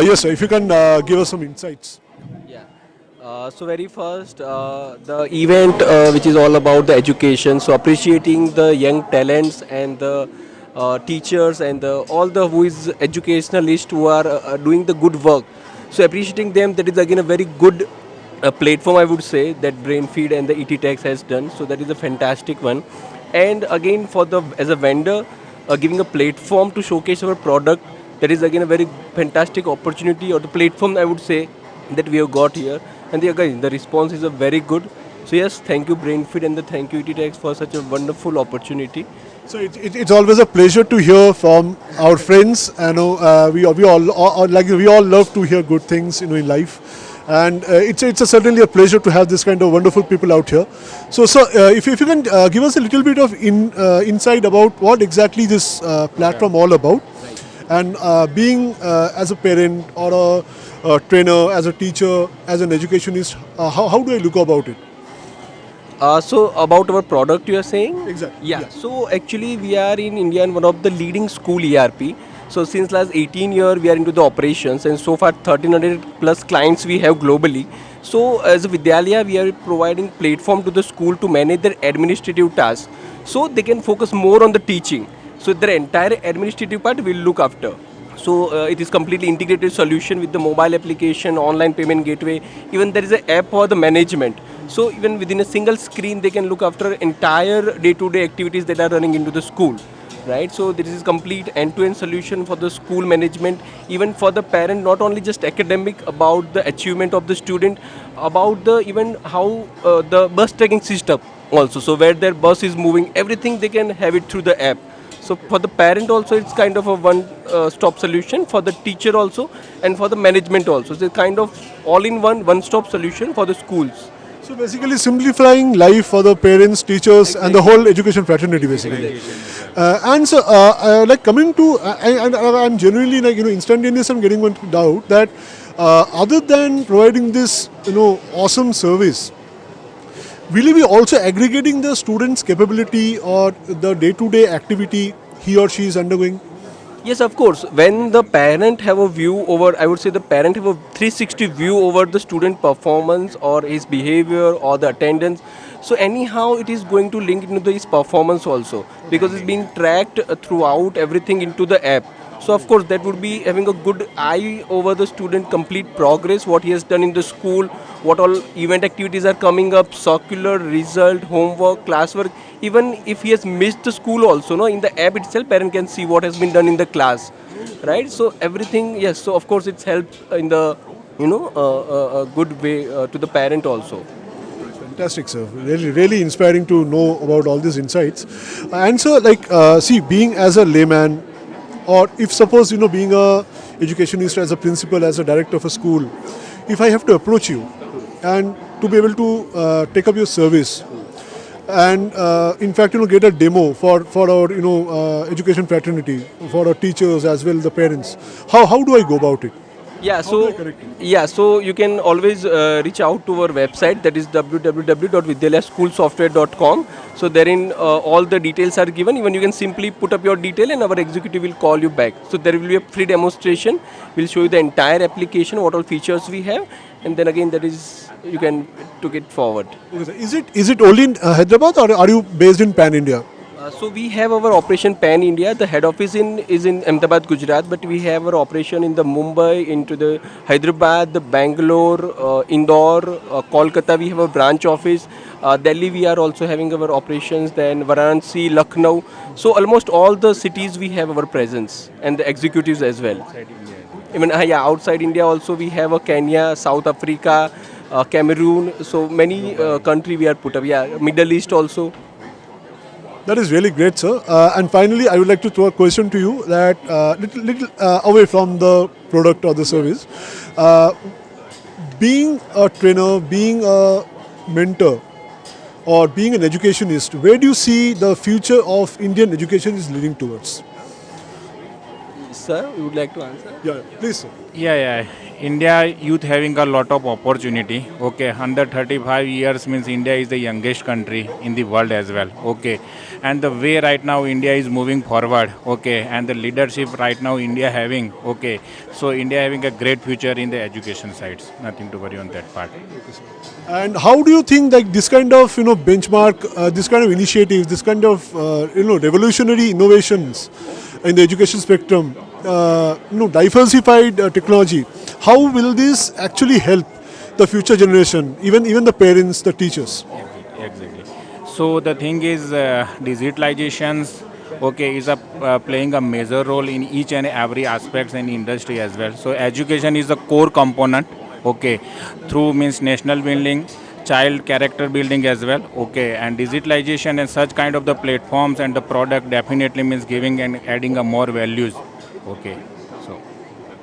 Yes, sir. If you can give us some insights. Yeah. So very first, the event which is all about the education. So appreciating the young talents and the teachers and all the who is educationalists who are doing the good work. So appreciating them, that is again a very good platform, I would say, that Brainfeed and the Hitex has done. So that is a fantastic one. And again for the as a vendor, giving a platform to showcase our product, that is again a very fantastic opportunity or the platform, I would say, that we have got here. And again the response is a very good. So yes, thank you Brainfeed and the thank you ETTech for such a wonderful opportunity. So it's always a pleasure to hear from our friends. I know we all love to hear good things, in life, and certainly a pleasure to have this kind of wonderful people out here. So if you can give us a little bit of insight about what exactly this platform all about, and being as a parent or a trainer, as a teacher, as an educationist, how do I look about it? So about our product you are saying? Exactly. Yeah. So actually we are in India and one of the leading school ERP. So since last 18 year we are into the operations, and so far 1300 plus clients we have globally. So as a Vidyalaya we are providing platform to the school to manage their administrative tasks, so they can focus more on the teaching. So their entire administrative part will look after. So it is completely integrated solution with the mobile application, online payment gateway. Even there is an app for the management. So even within a single screen, they can look after entire day-to-day activities that are running into the school, right? So this is complete end-to-end solution for the school management, even for the parent. Not only just academic about the achievement of the student, about the even how the bus tracking system also. So where their bus is moving, everything they can have it through the app. So for the parent also, it's kind of a one-stop solution for the teacher also, and for the management also. So it's kind of all-in-one, one-stop solution for the schools. So basically simplifying life for the parents, teachers, and the whole education fraternity basically. And so, like coming to, I'm genuinely like instantaneous. I'm getting one doubt that other than providing this awesome service, will you be also aggregating the student's capability or the day-to-day activity he or she is undergoing? Yes, of course. When the parent have a view over, I would say the parent have a 360 view over the student performance or his behavior or the attendance. So anyhow, it is going to link into his performance also, because it's being tracked throughout everything into the app. So of course that would be having a good eye over the student complete progress, what he has done in the school, what all event activities are coming up, circular, result, homework, classwork. Even if he has missed the school also, no, in the app itself, parent can see what has been done in the class, right? So everything, yes. So of course it's helped in the a good way to the parent also. Fantastic, sir. Really, really inspiring to know about all these insights. And so, like, see, being as a layman, or if suppose being a educationist, as a principal, as a director of a school, if I have to approach you and to be able to take up your service, and in fact get a demo for our education fraternity, for our teachers as well the parents, how do I go about it? Yeah, How do I so correct it? yeah, so you can always reach out to our website, that is www.vidyalayaschoolsoftware.com. So therein all the details are given. Even you can simply put up your detail and our executive will call you back. So there will be a free demonstration. We'll show you the entire application, what all features we have, and then again that is you can take it forward. Okay, sir. Is it only in Hyderabad, or are you based in Pan India? So we have our operation pan India. The head office is in Ahmedabad, Gujarat, but we have our operation in the Mumbai, into the Hyderabad, the Bangalore, Indore, Kolkata. We have a branch office. Delhi, we are also having our operations. Then Varanasi, Lucknow. So almost all the cities we have our presence and the executives as well. Even yeah, outside India also we have a Kenya, South Africa, Cameroon. So many country we are put up. Yeah, Middle East also. That is really great, sir. And finally, I would like to throw a question to you that little away from the product or the service. Uh, Being a trainer, being a mentor, or being an educationist, where do you see the future of Indian education is leading towards? Sir, you would like to answer? Yeah, please, sir. Yeah, yeah. India youth having a lot of opportunity. Okay, under 35 years means India is the youngest country in the world as well. Okay, and the way right now India is moving forward. Okay, and the leadership right now India having. Okay, so India having a great future in the education sides. Nothing to worry on that part. And how do you think that this kind of benchmark, this kind of initiative, this kind of revolutionary innovations in the education spectrum, diversified technology, how will this actually help the future generation, even the parents, the teachers? Exactly. So the thing is, digitalizations, okay, is playing a major role in each and every aspects in industry as well. So education is a core component, okay, through means national building, child character building as well, okay, and digitalization and such kind of the platforms and the product definitely means giving and adding a more values, okay. So.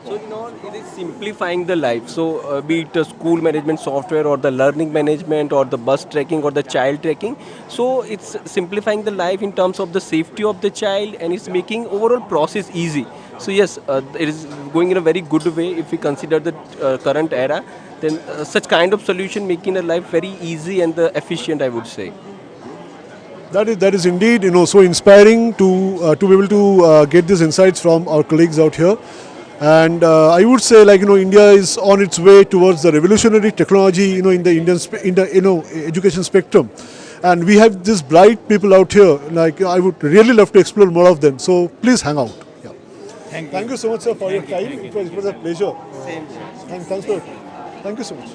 So in all, it is simplifying the life. So be it a school management software or the learning management or the bus tracking or the child tracking. So it's simplifying the life in terms of the safety of the child and it's making overall process easy. So yes, it is going in a very good way if we consider the current era. Then such kind of solution making the life very easy and efficient, I would say. That is indeed so inspiring to be able to get these insights from our colleagues out here. And I would say India is on its way towards the revolutionary technology in the in the education spectrum, and we have these bright people out here. Like I would really love to explore more of them. So please hang out. Yeah. Thank you. Thank you so much, sir, for your time. It was a pleasure. Same. Thanks for. Thank you so much.